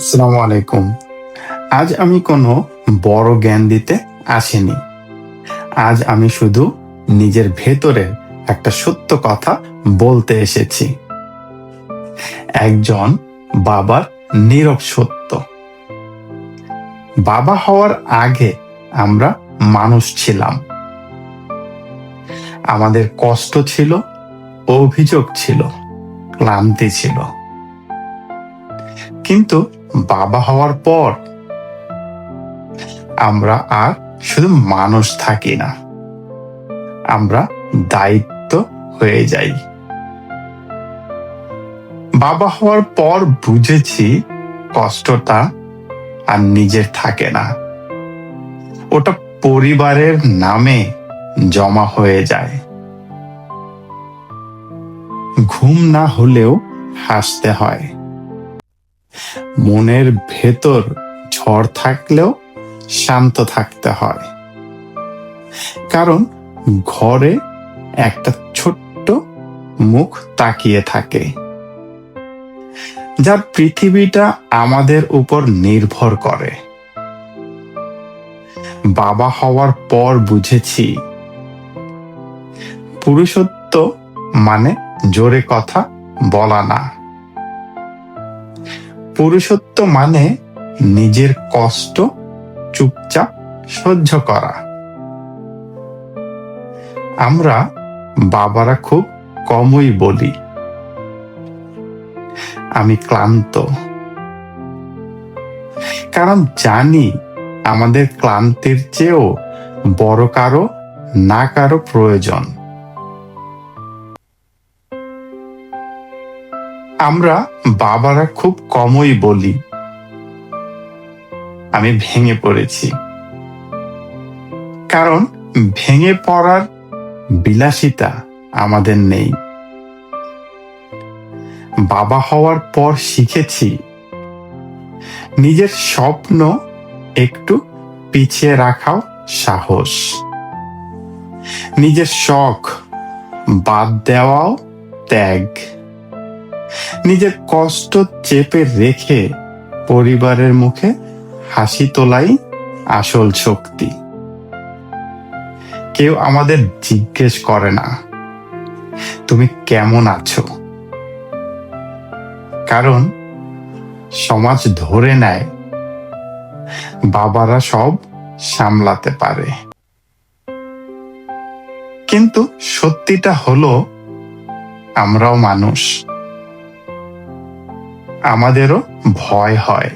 আসসালামু আলাইকুম। আজ আমি কোনো বড় জ্ঞান দিতে আসিনি। আজ আমি শুধু নিজের ভেতরের একটা সত্য কথা বলতে এসেছি। একজন বাবার নীরব সত্য। বাবা হওয়ার আগে আমরা মানুষ ছিলাম। আমাদের কষ্ট ছিল, অভিযোগ ছিল, ক্লান্তি ছিল। কিন্তু বাবা হওয়ার পর আমরা আর শুধু মানুষ থাকি না, আমরা দায়িত্ব হয়ে যাই। বাবা হওয়ার পর বুঝেছি কষ্টটা আর নিজের থাকে না, ওটা পরিবারের নামে জমা হয়ে যায়। ঘুম না হলেও হাসতে হয়, মনের ভেতর ঝড় থাকলেও শান্ত থাকতে হয়। কারণ ঘরে একটা ছোট্ট মুখ তাকিয়ে থাকে, যার পৃথিবীটা আমাদের উপর নির্ভর করে। বাবা হওয়ার পর বুঝেছি পুরুষত্ব মানে জোরে কথা বলা না। পুরুষত্ব মানে নিজের কষ্ট চুপচাপ সহ্য করা। আমরা বাবারা খুব কমই বলি, আমি ক্লান্ত। কারণ জানি আমাদের ক্লান্তির চেয়েও বড় কারো না কারো প্রয়োজন। আমরা বাবারা খুব কমই বলি, আমি ভেঙে পড়েছি। কারণ ভেঙে পড়ার বিলাসিতা আমাদের নেই। বাবা হওয়ার পর শিখেছি নিজের স্বপ্ন একটু পিছিয়ে রাখাও সাহস, নিজের শখ বাদ দেওয়াও ত্যাগ, নিজের কষ্ট চেপে রেখে পরিবারের মুখে হাসি তোলাই আসল শক্তি। কেউ আমাদের জিজ্ঞেস করে না তুমি কেমন আছো, কারণ সমাজ ধরে নেয় বাবারা সব সামলাতে পারে। কিন্তু সত্যিটা হলো আমরাও মানুষ, আমাদেরও ভয় হয়,